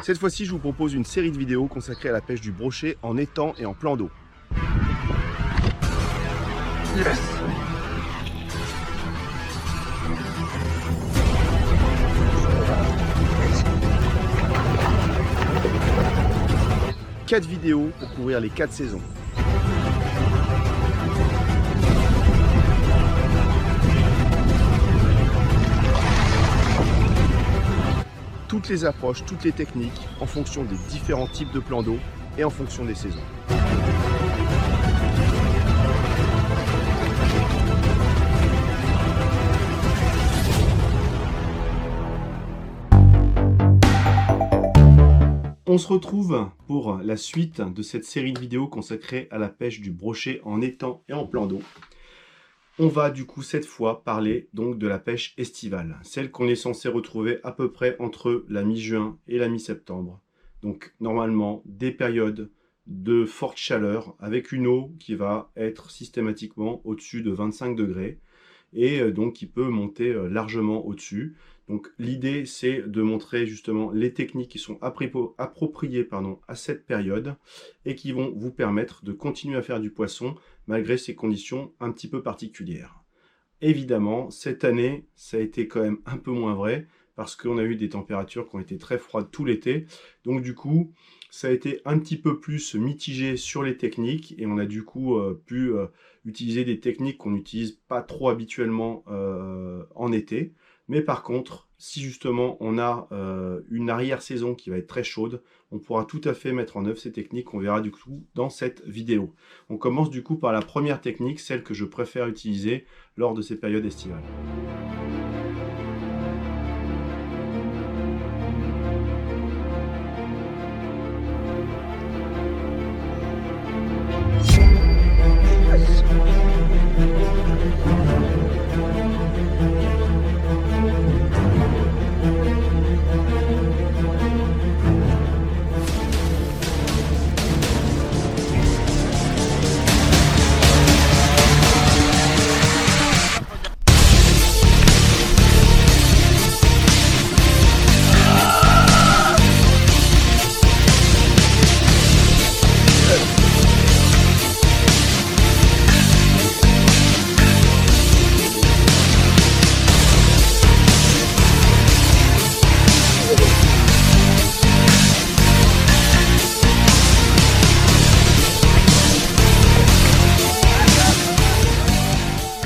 Cette fois-ci, je vous propose une série de vidéos consacrée à la pêche du brochet en étang et en plan d'eau. Yes. 4 vidéos pour couvrir les 4 saisons. Toutes les approches, toutes les techniques en fonction des différents types de plans d'eau et en fonction des saisons. On se retrouve pour la suite de cette série de vidéos consacrée à la pêche du brochet en étang et en plan d'eau. On va du coup cette fois parler donc de la pêche estivale, celle qu'on est censé retrouver à peu près entre la mi-juin et la mi-septembre. Donc normalement des périodes de forte chaleur avec une eau qui va être systématiquement au-dessus de 25 degrés et donc qui peut monter largement au-dessus. Donc l'idée c'est de montrer justement les techniques qui sont appropriées à cette période et qui vont vous permettre de continuer à faire du poisson malgré ces conditions un petit peu particulières. Évidemment, cette année, ça a été quand même un peu moins vrai parce qu'on a eu des températures qui ont été très froides tout l'été. Donc du coup, ça a été un petit peu plus mitigé sur les techniques et on a du coup pu utiliser des techniques qu'on n'utilise pas trop habituellement en été. Mais par contre, si justement on a une arrière-saison qui va être très chaude, on pourra tout à fait mettre en œuvre ces techniques qu'on verra du coup dans cette vidéo. On commence du coup par la première technique, celle que je préfère utiliser lors de ces périodes estivales.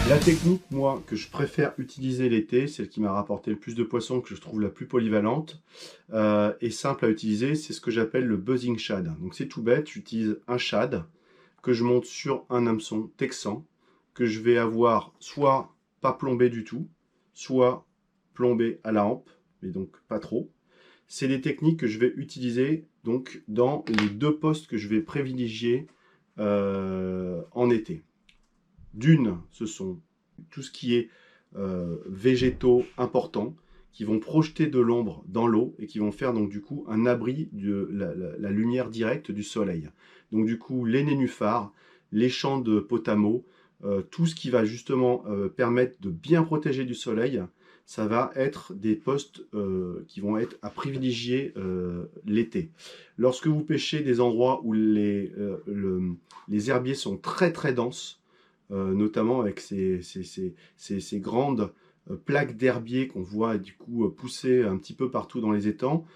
La technique, moi, que je préfère utiliser l'été, celle qui m'a rapporté le plus de poissons, que je trouve la plus polyvalente et simple à utiliser, c'est ce que j'appelle le buzzing shad. Donc c'est tout bête, j'utilise un shad que je monte sur un hameçon texan, que je vais avoir soit pas plombé du tout, soit plombé à la hampe, mais donc pas trop. C'est des techniques que je vais utiliser donc dans les deux postes que je vais privilégier en été. D'une, ce sont tout ce qui est végétaux importants qui vont projeter de l'ombre dans l'eau et qui vont faire donc du coup un abri de la lumière directe du soleil. Donc du coup les nénuphars, les champs de potamo, tout ce qui va justement permettre de bien protéger du soleil, ça va être des postes qui vont être à privilégier l'été. Lorsque vous pêchez des endroits où les herbiers sont très très denses, notamment avec ces grandes plaques d'herbier qu'on voit du coup pousser un petit peu partout dans les étangs,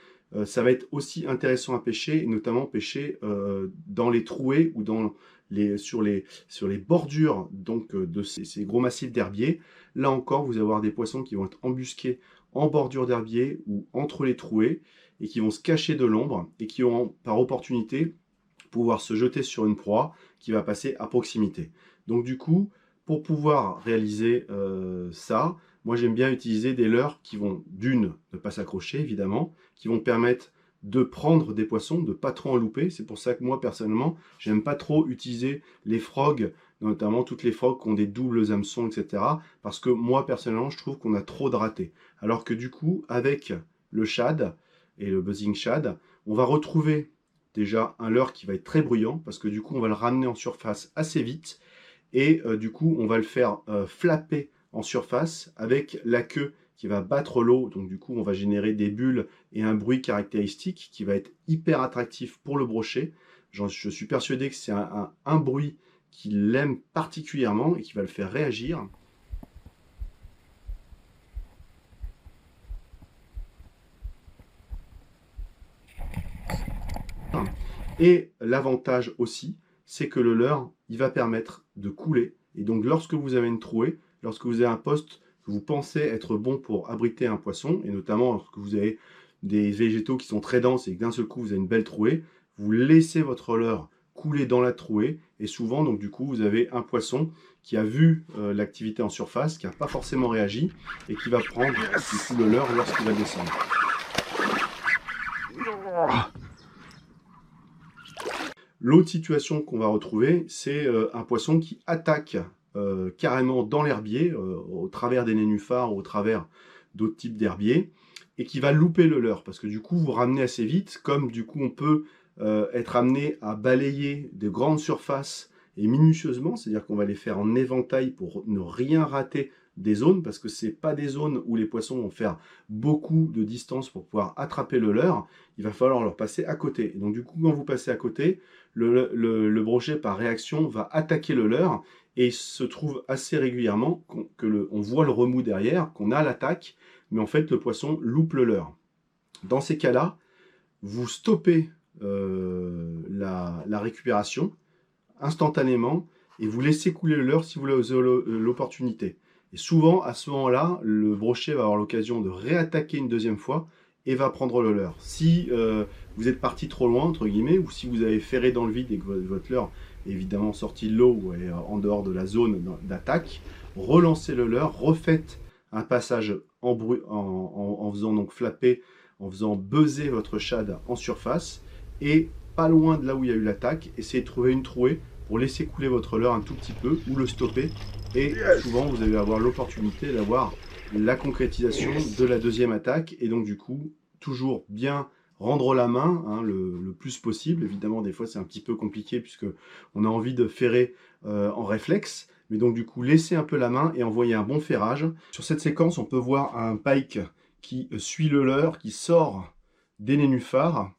ça va être aussi intéressant à pêcher, et notamment pêcher dans les trouées ou sur les bordures donc, de ces gros massifs d'herbier. Là encore, vous allez avoir des poissons qui vont être embusqués en bordure d'herbier ou entre les trouées et qui vont se cacher de l'ombre et qui vont par opportunité pouvoir se jeter sur une proie qui va passer à proximité. Donc du coup, pour pouvoir réaliser ça, moi j'aime bien utiliser des leurres qui vont d'une, ne pas s'accrocher évidemment, qui vont permettre de prendre des poissons, de pas trop en louper. C'est pour ça que moi personnellement, j'aime pas trop utiliser les frogs, notamment toutes les frogs qui ont des doubles hameçons, etc. Parce que moi personnellement, je trouve qu'on a trop de ratés. Alors que du coup, avec le shad et le buzzing shad, on va retrouver déjà un leurre qui va être très bruyant parce que du coup on va le ramener en surface assez vite et du coup on va le faire flapper en surface avec la queue qui va battre l'eau. Donc du coup, on va générer des bulles et un bruit caractéristique qui va être hyper attractif pour le brochet. Je suis persuadé que c'est un bruit qu'il aime particulièrement et qui va le faire réagir. Et l'avantage aussi, c'est que le leurre, il va permettre de couler. Et donc lorsque vous avez une trouée, lorsque vous avez un poste que vous pensez être bon pour abriter un poisson, et notamment lorsque vous avez des végétaux qui sont très denses et que d'un seul coup vous avez une belle trouée, vous laissez votre leurre couler dans la trouée, et souvent donc du coup vous avez un poisson qui a vu l'activité en surface, qui n'a pas forcément réagi, et qui va prendre du coup le leurre lorsqu'il va descendre. L'autre situation qu'on va retrouver, c'est un poisson qui attaque carrément dans l'herbier, au travers des nénuphars ou au travers d'autres types d'herbiers, et qui va louper le leurre, parce que du coup vous ramenez assez vite, comme du coup on peut être amené à balayer de grandes surfaces et minutieusement, c'est-à-dire qu'on va les faire en éventail pour ne rien rater des zones, parce que c'est pas des zones où les poissons vont faire beaucoup de distance pour pouvoir attraper le leurre, il va falloir leur passer à côté. Et donc du coup, quand vous passez à côté, le brochet par réaction va attaquer le leurre, et il se trouve assez régulièrement on voit le remous derrière, qu'on a l'attaque, mais en fait le poisson loupe le leurre. Dans ces cas-là, vous stoppez la récupération instantanément et vous laissez couler le leurre si vous avez l'opportunité. Et souvent, à ce moment-là, le brochet va avoir l'occasion de réattaquer une deuxième fois et va prendre le leurre. Si vous êtes parti trop loin, entre guillemets, ou si vous avez ferré dans le vide et que votre leurre est évidemment sorti de l'eau ou est en dehors de la zone d'attaque, relancez le leurre, refaites un passage en faisant donc flapper, en faisant buzzer votre shad en surface, et pas loin de là où il y a eu l'attaque, essayez de trouver une trouée pour laisser couler votre leurre un tout petit peu ou le stopper, et souvent vous allez avoir l'opportunité d'avoir la concrétisation de la deuxième attaque, et donc du coup toujours bien rendre la main le plus possible. Évidemment des fois c'est un petit peu compliqué puisque on a envie de ferrer en réflexe, mais donc du coup laissez un peu la main et envoyez un bon ferrage. Sur cette séquence on peut voir un pike qui suit le leurre, qui sort des nénuphars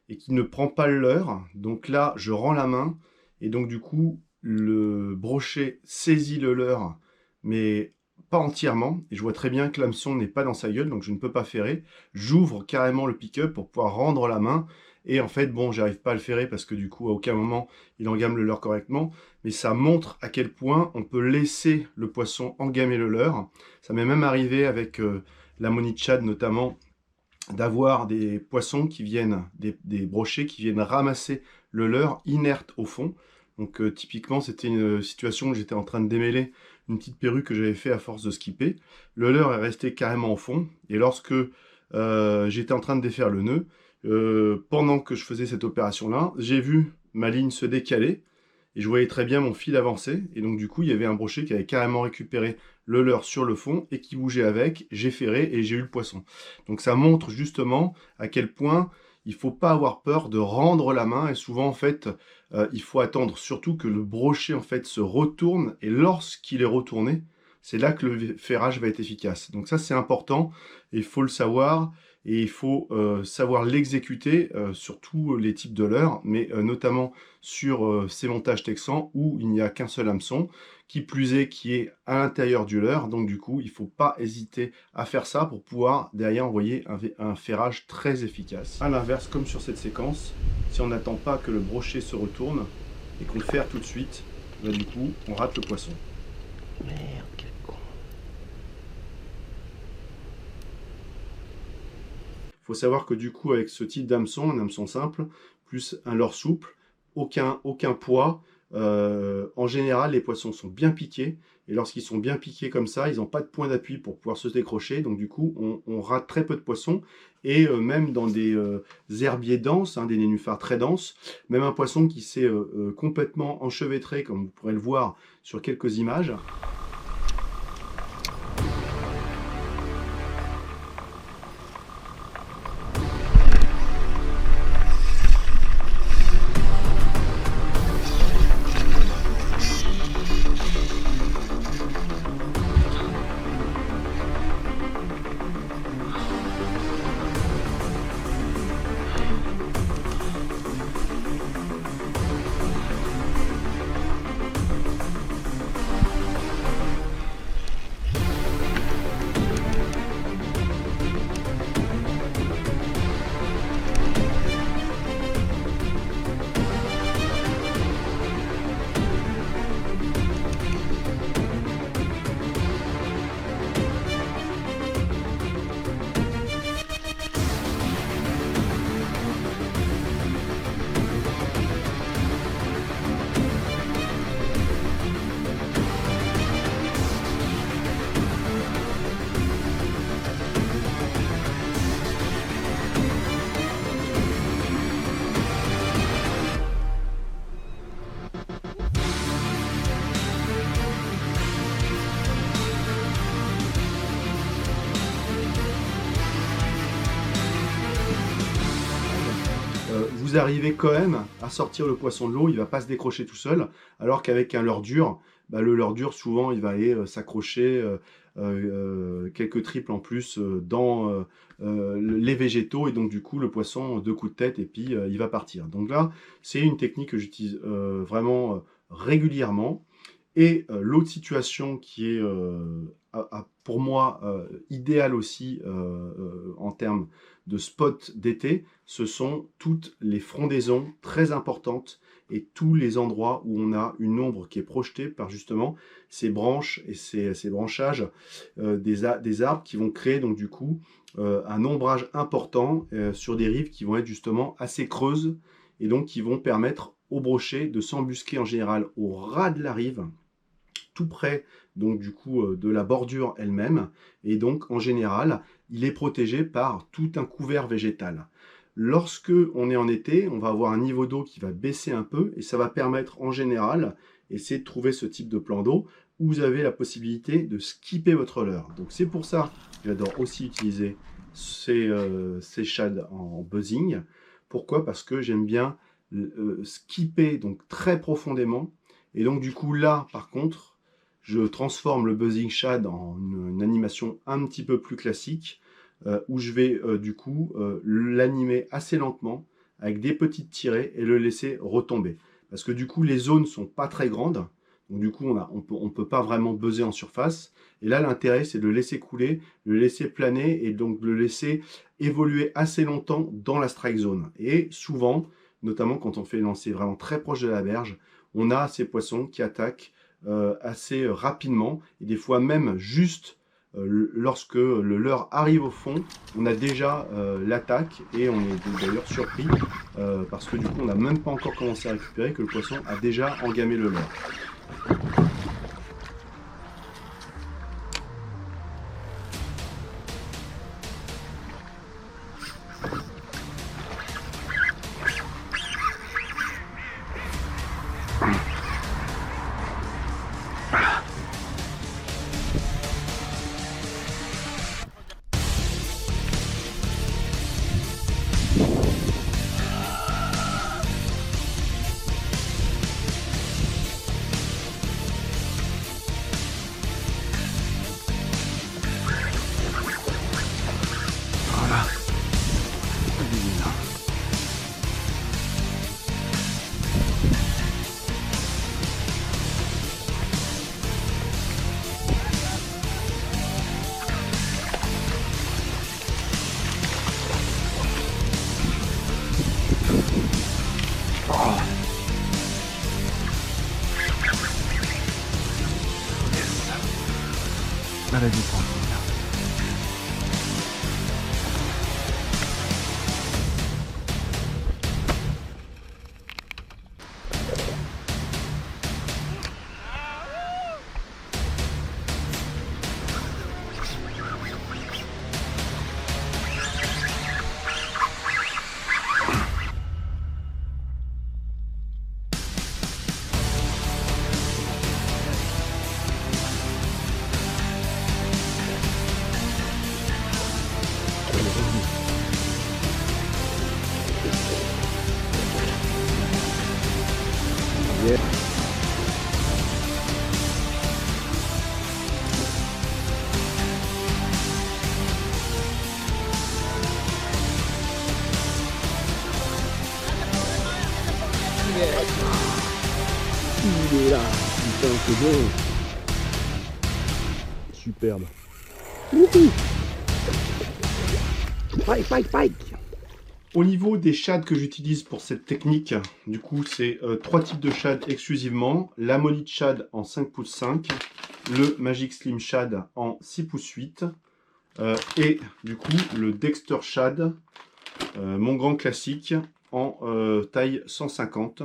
et qui ne prend pas le leurre. Donc là, je rends la main, et donc du coup, le brochet saisit le leurre, mais pas entièrement, et je vois très bien que l'hameçon n'est pas dans sa gueule, donc je ne peux pas ferrer. J'ouvre carrément le pick-up pour pouvoir rendre la main, et en fait, bon, j'arrive pas à le ferrer, parce que du coup, à aucun moment, il engame le leurre correctement, mais ça montre à quel point on peut laisser le poisson engamer le leurre. Ça m'est même arrivé avec la monite shad notamment, d'avoir des poissons qui viennent, des brochets qui viennent ramasser le leurre inerte au fond. Donc typiquement, c'était une situation où j'étais en train de démêler une petite perruque que j'avais fait à force de skipper. Le leurre est resté carrément au fond, et lorsque j'étais en train de défaire le nœud, pendant que je faisais cette opération-là, j'ai vu ma ligne se décaler, et je voyais très bien mon fil avancer, et donc du coup, il y avait un brochet qui avait carrément récupéré le leurre sur le fond et qui bougeait avec. J'ai ferré et j'ai eu le poisson. Donc ça montre justement à quel point il ne faut pas avoir peur de rendre la main, et souvent en fait il faut attendre surtout que le brochet en fait se retourne, et lorsqu'il est retourné, c'est là que le ferrage va être efficace. Donc ça c'est important, et il faut le savoir, et il faut savoir l'exécuter sur tous les types de leurres, mais notamment sur ces montages texans où il n'y a qu'un seul hameçon, qui plus est qui est à l'intérieur du leurre. Donc du coup il ne faut pas hésiter à faire ça pour pouvoir derrière envoyer un ferrage très efficace. A l'inverse, comme sur cette séquence, si on n'attend pas que le brochet se retourne et qu'on le ferre tout de suite, bah, du coup on rate le poisson. Merde, quel con. Il faut savoir que du coup avec ce type d'hameçon, un hameçon simple, plus un leurre souple, aucun poids, en général les poissons sont bien piqués, et lorsqu'ils sont bien piqués comme ça, ils n'ont pas de point d'appui pour pouvoir se décrocher, donc du coup on rate très peu de poissons, et même dans des herbiers denses, des nénuphars très denses, même un poisson qui s'est complètement enchevêtré, comme vous pourrez le voir sur quelques images, vous arrivez quand même à sortir le poisson de l'eau, il ne va pas se décrocher tout seul, alors qu'avec un leurre dur, le leurre dur, souvent, il va aller s'accrocher quelques triples en plus dans les végétaux, et donc du coup, le poisson, 2 coups de tête, et puis il va partir. Donc là, c'est une technique que j'utilise vraiment régulièrement. Et l'autre situation qui est pour moi idéale aussi en termes de spot d'été, ce sont toutes les frondaisons très importantes et tous les endroits où on a une ombre qui est projetée par justement ces branches et ces branchages des arbres qui vont créer donc du coup un ombrage important sur des rives qui vont être justement assez creuses et donc qui vont permettre au brochet de s'embusquer en général au ras de la rive, tout près donc du coup de la bordure elle-même, et donc en général il est protégé par tout un couvert végétal. Lorsque on est en été, on va avoir un niveau d'eau qui va baisser un peu et ça va permettre en général, essayer de trouver ce type de plan d'eau où vous avez la possibilité de skipper votre leurre. Donc c'est pour ça que j'adore aussi utiliser ces shads en buzzing. Pourquoi? Parce que j'aime bien skipper donc très profondément, et donc du coup là par contre je transforme le buzzing shad en une animation un petit peu plus classique, où je vais du coup l'animer assez lentement avec des petites tirées et le laisser retomber. Parce que du coup les zones sont pas très grandes, donc du coup on peut pas vraiment buzzer en surface. Et là l'intérêt c'est de le laisser couler, le laisser planer et donc le laisser évoluer assez longtemps dans la strike zone. Et souvent, notamment quand on fait lancer vraiment très proche de la berge, on a ces poissons qui attaquent assez rapidement, et des fois même juste lorsque le leurre arrive au fond, on a déjà l'attaque, et on est d'ailleurs surpris parce que du coup on n'a même pas encore commencé à récupérer que le poisson a déjà engamé le leurre. Voilà. Oh. Yes. Maladie tranquille. Yeah. Il est là. Putain, c'est bon. Superbe. Wouhou. Pike, pike, pike. Au niveau des shads que j'utilise pour cette technique, du coup c'est 3 types de shads exclusivement. La Monite Shad en 5 pouces 5, le Magic Slim Shad en 6 pouces 8, et du coup le Dexter Shad, mon grand classique, en taille 150.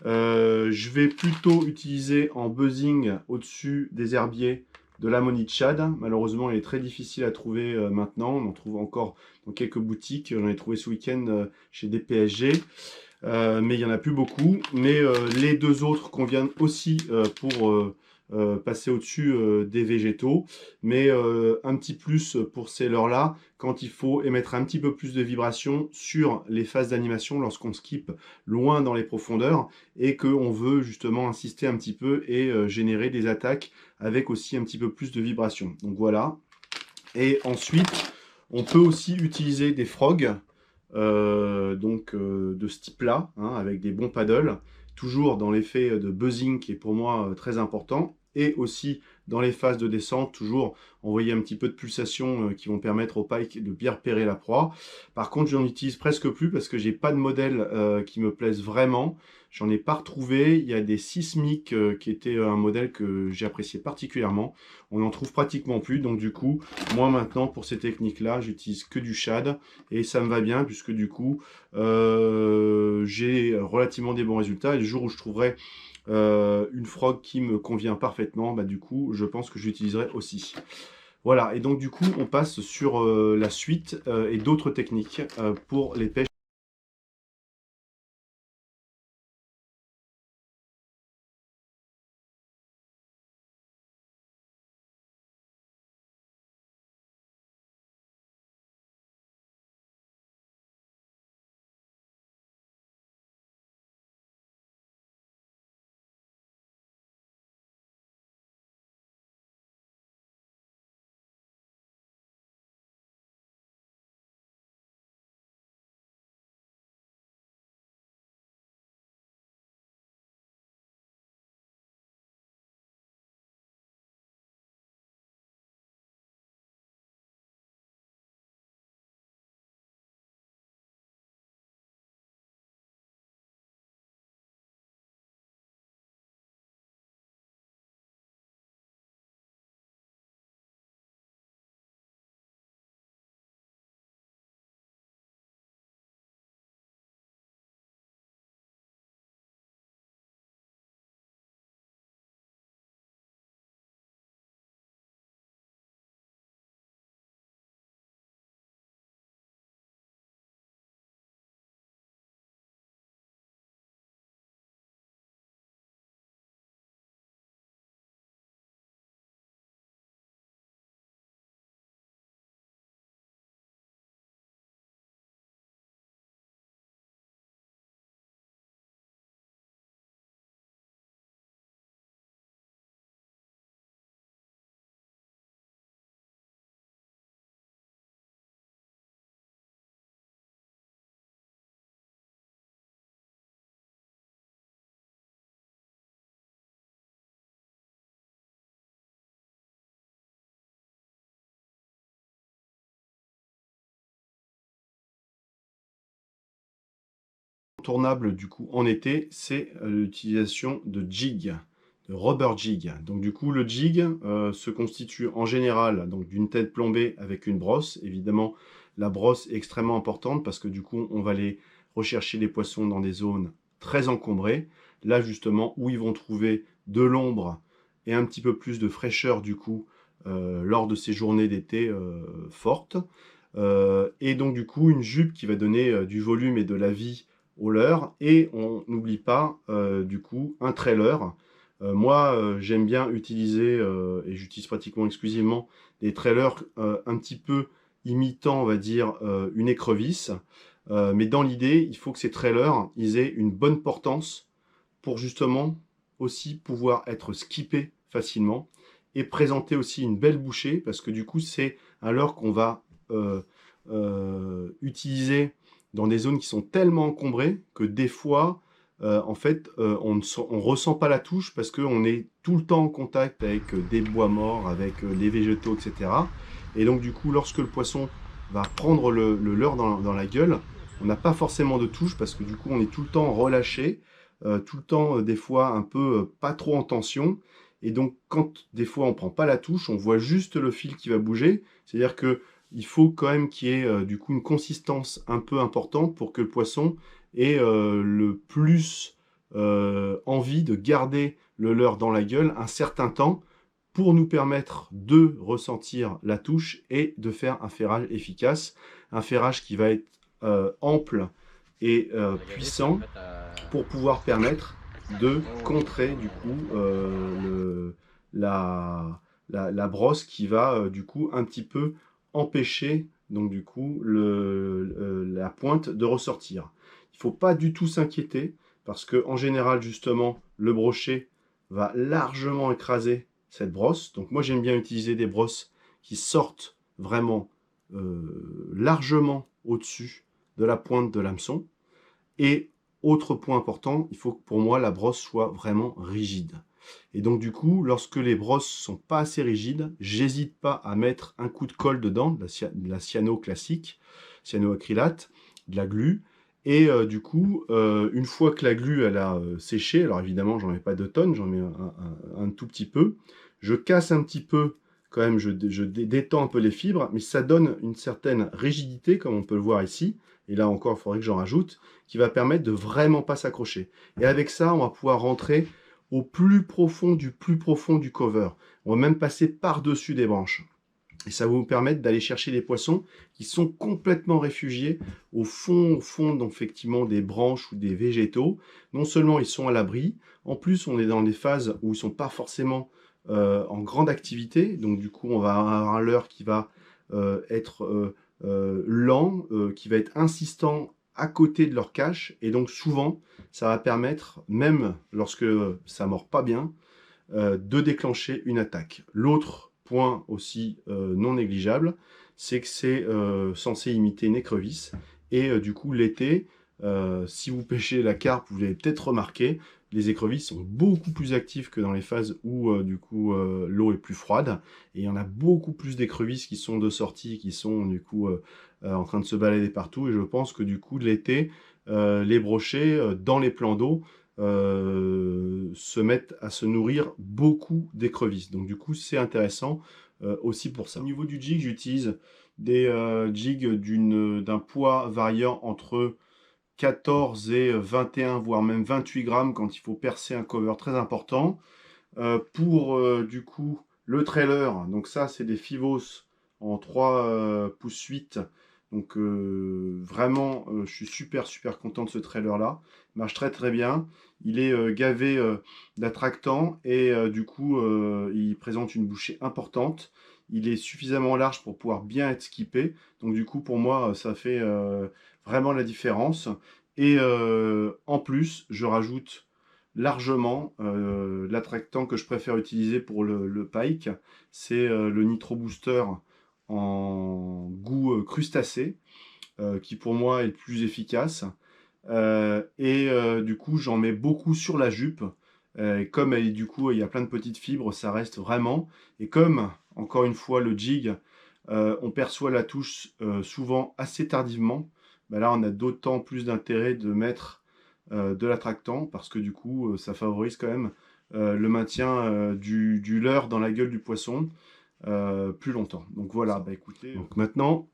Je vais plutôt utiliser en buzzing au-dessus des herbiers de la Monite Shad. Malheureusement, elle est très difficile à trouver maintenant. On en trouve encore dans quelques boutiques. J'en ai trouvé ce week-end chez des PSG. Mais il n'y en a plus beaucoup. Mais les deux autres conviennent aussi pour passer au-dessus des végétaux, mais un petit plus pour ces leurres-là, quand il faut émettre un petit peu plus de vibrations sur les phases d'animation lorsqu'on skip loin dans les profondeurs et qu'on veut justement insister un petit peu et générer des attaques avec aussi un petit peu plus de vibrations. Donc voilà. Et ensuite, on peut aussi utiliser des frogs, de ce type-là, hein, avec des bons paddles, toujours dans l'effet de buzzing qui est pour moi très important, et aussi dans les phases de descente, toujours envoyer un petit peu de pulsations qui vont permettre au pike de bien repérer la proie. Par contre, j'en utilise presque plus parce que j'ai pas de modèle qui me plaise vraiment. J'en ai pas retrouvé. Il y a des Sismic qui étaient un modèle que j'ai apprécié particulièrement. On n'en trouve pratiquement plus, donc du coup, moi maintenant pour ces techniques-là, j'utilise que du shad et ça me va bien puisque du coup, j'ai relativement des bons résultats. Et le jour où je trouverai une frog qui me convient parfaitement, bah, du coup, je pense que j'utiliserai aussi. Voilà, et donc du coup, on passe sur la suite et d'autres techniques pour les pêches. Tournable du coup en été, c'est l'utilisation de jig, de rubber jig. Donc du coup le jig se constitue en général donc d'une tête plombée avec une brosse. Évidemment la brosse est extrêmement importante parce que du coup on va aller rechercher les poissons dans des zones très encombrées. Là justement où ils vont trouver de l'ombre et un petit peu plus de fraîcheur du coup lors de ces journées d'été fortes. Et donc du coup une jupe qui va donner du volume et de la vie au leurre, et on n'oublie pas du coup un trailer. Moi j'aime bien utiliser, et j'utilise pratiquement exclusivement des trailers un petit peu imitant on va dire une écrevisse, mais dans l'idée il faut que ces trailers ils aient une bonne portance pour justement aussi pouvoir être skippés facilement et présenter aussi une belle bouchée, parce que du coup c'est un leurre qu'on va utiliser dans des zones qui sont tellement encombrées que des fois, en fait, on ne ressent pas la touche parce qu'on est tout le temps en contact avec des bois morts, avec des végétaux, etc. Et donc du coup, lorsque le poisson va prendre le leurre dans la gueule, on n'a pas forcément de touche parce que du coup, on est tout le temps relâché, tout le temps, des fois, un peu pas trop en tension. Et donc, quand des fois on prend pas la touche, on voit juste le fil qui va bouger. C'est-à-dire que il faut quand même qu'il y ait du coup une consistance un peu importante pour que le poisson ait le plus envie de garder le leurre dans la gueule un certain temps pour nous permettre de ressentir la touche et de faire un ferrage efficace. Un ferrage qui va être ample et puissant pour pouvoir permettre de contrer du coup la brosse qui va du coup un petit peu empêcher donc du coup la pointe de ressortir. Il ne faut pas du tout s'inquiéter parce que en général justement le brochet va largement écraser cette brosse. Donc moi j'aime bien utiliser des brosses qui sortent vraiment largement au-dessus de la pointe de l'hameçon. Et autre point important, il faut que pour moi la brosse soit vraiment rigide. Et donc du coup, lorsque les brosses sont pas assez rigides, j'hésite pas à mettre un coup de colle dedans, de la cyano classique, cyanoacrylate, de la glu. Et du coup, une fois que la glu elle a séché, alors évidemment j'en mets pas 2 tonnes, j'en mets un tout petit peu, je casse un petit peu, quand même je détends un peu les fibres, mais ça donne une certaine rigidité, comme on peut le voir ici, et là encore il faudrait que j'en rajoute, qui va permettre de vraiment pas s'accrocher. Et avec ça, on va pouvoir rentrer au plus profond du cover. On va même passer par-dessus des branches. Et ça va vous permettre d'aller chercher des poissons qui sont complètement réfugiés au fond donc, effectivement, des branches ou des végétaux. Non seulement ils sont à l'abri, en plus on est dans des phases où ils ne sont pas forcément en grande activité. Donc du coup, on va avoir un leurre qui va être lent, qui va être insistant à côté de leur cache. Et donc souvent, ça va permettre, même lorsque ça ne mord pas bien, de déclencher une attaque. L'autre point aussi non négligeable, c'est que c'est censé imiter une écrevisse. Et du coup, l'été, si vous pêchez la carpe, vous l'avez peut-être remarqué, les écrevisses sont beaucoup plus actives que dans les phases où du coup l'eau est plus froide. Et il y en a beaucoup plus d'écrevisses qui sont de sortie, qui sont du coup en train de se balader partout. Et je pense que du coup, l'été, les brochets dans les plans d'eau se mettent à se nourrir beaucoup d'écrevisses. Donc du coup, c'est intéressant aussi pour ça. Au niveau du jig, j'utilise des jigs d'un poids variant entre 14 et 21, voire même 28 grammes quand il faut percer un cover très important. Pour du coup le trailer, donc ça c'est des Fivos en 3 pouces 8. Donc vraiment je suis super content de ce trailer là. Il marche très bien. Il est gavé d'attractants et du coup il présente une bouchée importante. Il est suffisamment large pour pouvoir bien être skippé. Donc du coup pour moi ça fait vraiment la différence. Et en plus je rajoute largement l'attractant que je préfère utiliser pour le pike, c'est le Nitro Booster en goût crustacé, qui pour moi est le plus efficace. Du coup, j'en mets beaucoup sur la jupe. Comme du coup, il y a plein de petites fibres, ça reste vraiment. Et comme, encore une fois, le jig, on perçoit la touche souvent assez tardivement, bah là, on a d'autant plus d'intérêt de mettre de l'attractant parce que du coup, ça favorise quand même le maintien du leurre dans la gueule du poisson plus longtemps. Donc voilà, bah écoutez. Donc maintenant,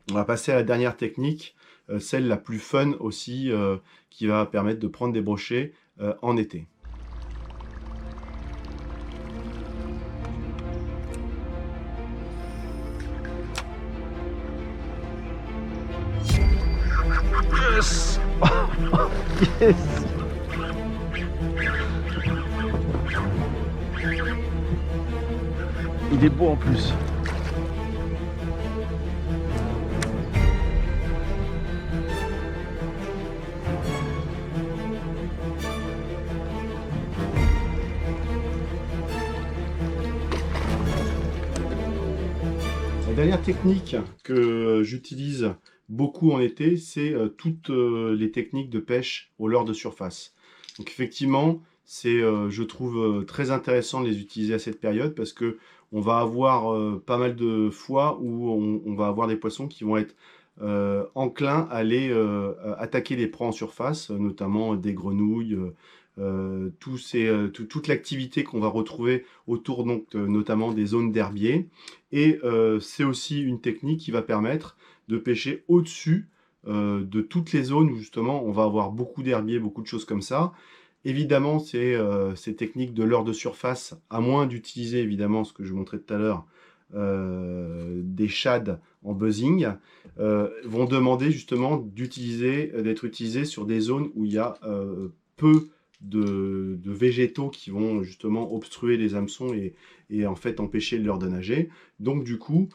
on va passer à la dernière technique, celle la plus fun aussi, qui va permettre de prendre des brochets en été. Yes. Yes. Il est beau en plus. La dernière technique que j'utilise beaucoup en été, c'est toutes les techniques de pêche au leurre de surface. Donc effectivement, c'est, je trouve très intéressant de les utiliser à cette période parce que on va avoir pas mal de fois où on va avoir des poissons qui vont être enclins à aller attaquer les proies en surface, notamment des grenouilles, toute l'activité qu'on va retrouver autour donc notamment des zones d'herbier. Et c'est aussi une technique qui va permettre de pêcher au-dessus de toutes les zones où justement on va avoir beaucoup d'herbiers, beaucoup de choses comme ça. Évidemment, ces techniques de leurre de surface, à moins d'utiliser évidemment ce que je montrais tout à l'heure, des shads en buzzing, vont demander justement d'être utilisées sur des zones où il y a peu de végétaux qui vont justement obstruer les hameçons et en fait empêcher le leurre de nager. Donc du coup,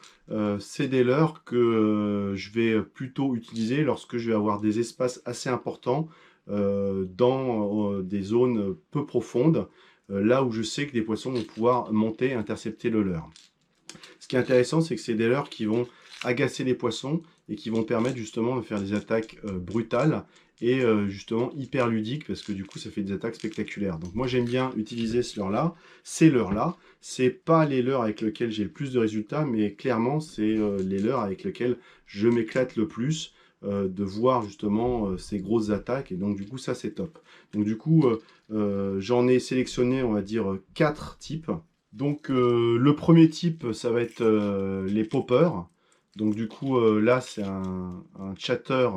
c'est des leurres que je vais plutôt utiliser lorsque je vais avoir des espaces assez importants dans des zones peu profondes, là où je sais que les poissons vont pouvoir monter et intercepter le leurre. Ce qui est intéressant, c'est que c'est des leurres qui vont agacer les poissons et qui vont permettre justement de faire des attaques brutales et justement hyper ludiques parce que du coup ça fait des attaques spectaculaires. Donc moi j'aime bien utiliser ce leurre-là, ces leurres-là. C'est pas les leurres avec lesquels j'ai le plus de résultats, mais clairement c'est les leurres avec lesquels je m'éclate le plus de voir justement ces grosses attaques et donc du coup ça c'est top. Donc du coup j'en ai sélectionné on va dire 4 types. Donc le premier type, ça va être les poppers. Donc du coup, là, c'est un chatter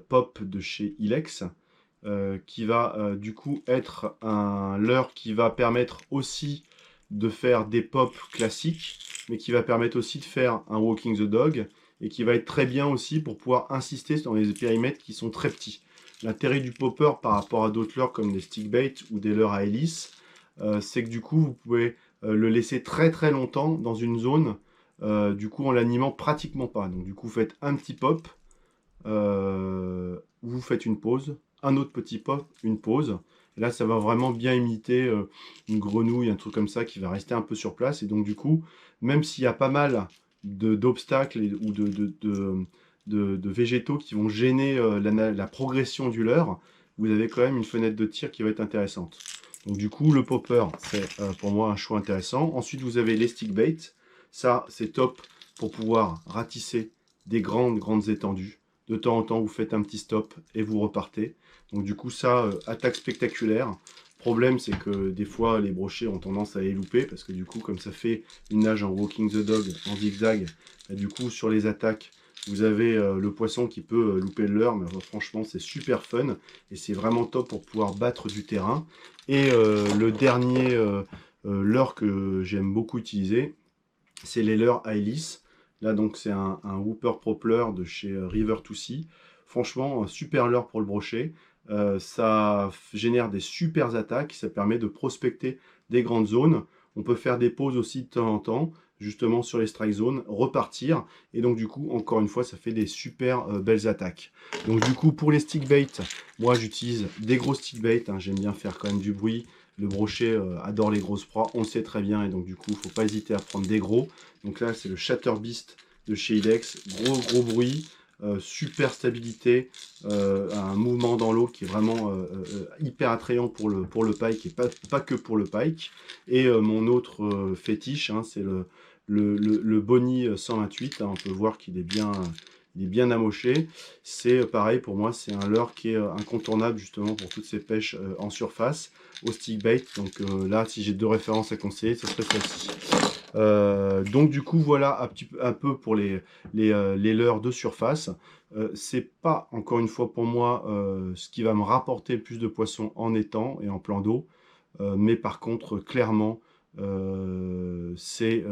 pop de chez Ilex, qui va du coup être un leurre qui va permettre aussi de faire des pops classiques, mais qui va permettre aussi de faire un walking the dog, et qui va être très bien aussi pour pouvoir insister dans les périmètres qui sont très petits. L'intérêt du popper par rapport à d'autres leurres comme des stickbait ou des leurres à hélice, c'est que du coup, vous pouvez le laisser très très longtemps dans une zone, du coup en l'animant pratiquement pas. Donc du coup, vous faites un petit pop, vous faites une pause, un autre petit pop, une pause. Et là, ça va vraiment bien imiter une grenouille, un truc comme ça qui va rester un peu sur place. Et donc du coup, même s'il y a pas mal d'obstacles ou de végétaux qui vont gêner la progression du leurre, vous avez quand même une fenêtre de tir qui va être intéressante. Donc du coup, le popper, c'est pour moi un choix intéressant. Ensuite, vous avez les stick bait. Ça, c'est top pour pouvoir ratisser des grandes étendues. De temps en temps, vous faites un petit stop et vous repartez. Donc du coup, ça, attaque spectaculaire. Problème, c'est que des fois, les brochets ont tendance à les louper parce que du coup, comme ça fait une nage en walking the dog, en zigzag, bah, du coup, sur les attaques, vous avez le poisson qui peut louper le leurre, mais franchement, c'est super fun et c'est vraiment top pour pouvoir battre du terrain. Et le dernier leurre que j'aime beaucoup utiliser, c'est les leurres à hélice. Là, donc, c'est un Whooper Propler de chez River to Sea. Franchement, un super leurre pour le brochet. Ça génère des super attaques. Ça permet de prospecter des grandes zones. On peut faire des pauses aussi de temps en temps, justement sur les strike zones, repartir. Et donc, du coup, encore une fois, ça fait des super belles attaques. Donc, du coup, pour les stickbait, moi, j'utilise des gros stickbait. Hein. J'aime bien faire quand même du bruit. Le brochet adore les grosses proies, on le sait très bien, et donc du coup, il ne faut pas hésiter à prendre des gros. Donc là, c'est le Shatter Beast de chez Ilex, gros bruit, super stabilité, un mouvement dans l'eau qui est vraiment hyper attrayant pour le pike, et pas que pour le pike. Et mon autre fétiche, hein, c'est le Bonnie 128, hein, on peut voir qu'il est bien amoché. C'est pareil pour moi, c'est un leurre qui est incontournable justement pour toutes ces pêches en surface au stick bait. Donc là, si j'ai deux références à conseiller, ce serait celle-ci. Donc du coup, voilà un peu pour les leurres de surface. C'est pas, encore une fois pour moi, ce qui va me rapporter le plus de poissons en étang et en plan d'eau. Mais par contre, clairement, c'est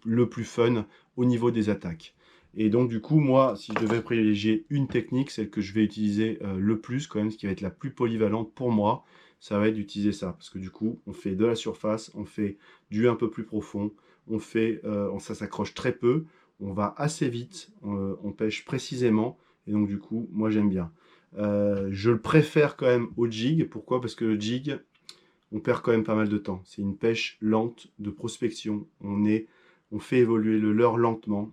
le plus fun au niveau des attaques. Et donc du coup, moi, si je devais privilégier une technique, celle que je vais utiliser le plus quand même, ce qui va être la plus polyvalente pour moi, ça va être d'utiliser ça. Parce que du coup, on fait de la surface, on fait du un peu plus profond, ça s'accroche très peu, on va assez vite, on pêche précisément, et donc du coup, moi j'aime bien. Je le préfère quand même au jig. Pourquoi? Parce que le jig, on perd quand même pas mal de temps. C'est une pêche lente de prospection. On fait évoluer le leurre lentement.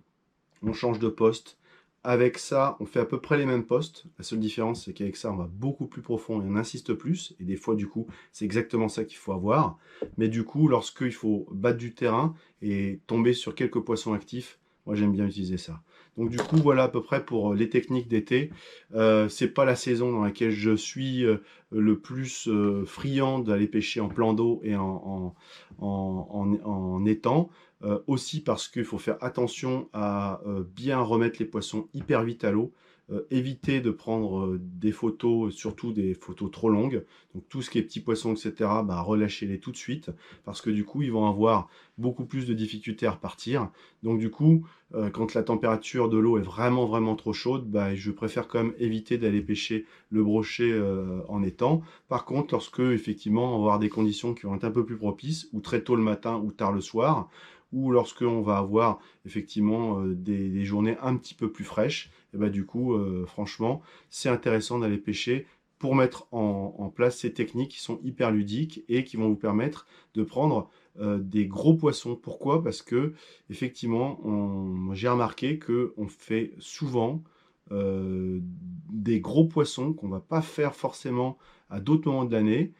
On change de poste. Avec ça, on fait à peu près les mêmes postes. La seule différence, c'est qu'avec ça, on va beaucoup plus profond et on insiste plus. Et des fois, du coup, c'est exactement ça qu'il faut avoir. Mais du coup, lorsqu'il faut battre du terrain et tomber sur quelques poissons actifs, moi, j'aime bien utiliser ça. Donc du coup, voilà à peu près pour les techniques d'été. C'est pas la saison dans laquelle je suis le plus friand d'aller pêcher en plan d'eau et en étang. Aussi parce qu'il faut faire attention à bien remettre les poissons hyper vite à l'eau. éviter de prendre des photos, surtout des photos trop longues. Donc tout ce qui est petits poissons, etc., bah, relâchez-les tout de suite, parce que du coup, ils vont avoir beaucoup plus de difficultés à repartir. Donc du coup, quand la température de l'eau est vraiment, vraiment trop chaude, bah, je préfère quand même éviter d'aller pêcher le brochet en étang. Par contre, lorsque, effectivement, on va avoir des conditions qui vont être un peu plus propices, ou très tôt le matin, ou tard le soir, ou lorsque on va avoir effectivement des journées un petit peu plus fraîches, et bah, du coup, franchement, c'est intéressant d'aller pêcher pour mettre en place ces techniques qui sont hyper ludiques et qui vont vous permettre de prendre des gros poissons. Pourquoi? Parce que effectivement, j'ai remarqué qu'on fait souvent des gros poissons qu'on va pas faire forcément à d'autres moments de l'année,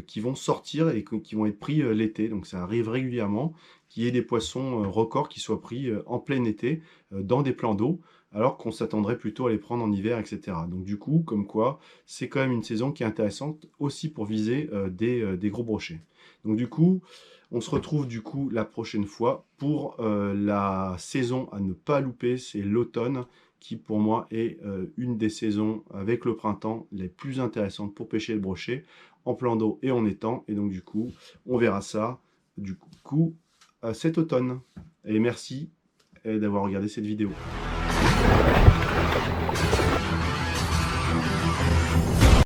qui vont sortir et qui vont être pris l'été. Donc ça arrive régulièrement qu'il y ait des poissons records qui soient pris en plein été dans des plans d'eau, alors qu'on s'attendrait plutôt à les prendre en hiver, etc. Donc du coup, comme quoi, c'est quand même une saison qui est intéressante aussi pour viser des gros brochets. Donc du coup, on se retrouve du coup la prochaine fois pour la saison à ne pas louper, c'est l'automne qui pour moi est une des saisons avec le printemps les plus intéressantes pour pêcher le brochet en plan d'eau et en étang. Et donc du coup, on verra ça du coup cet automne. Et merci d'avoir regardé cette vidéo.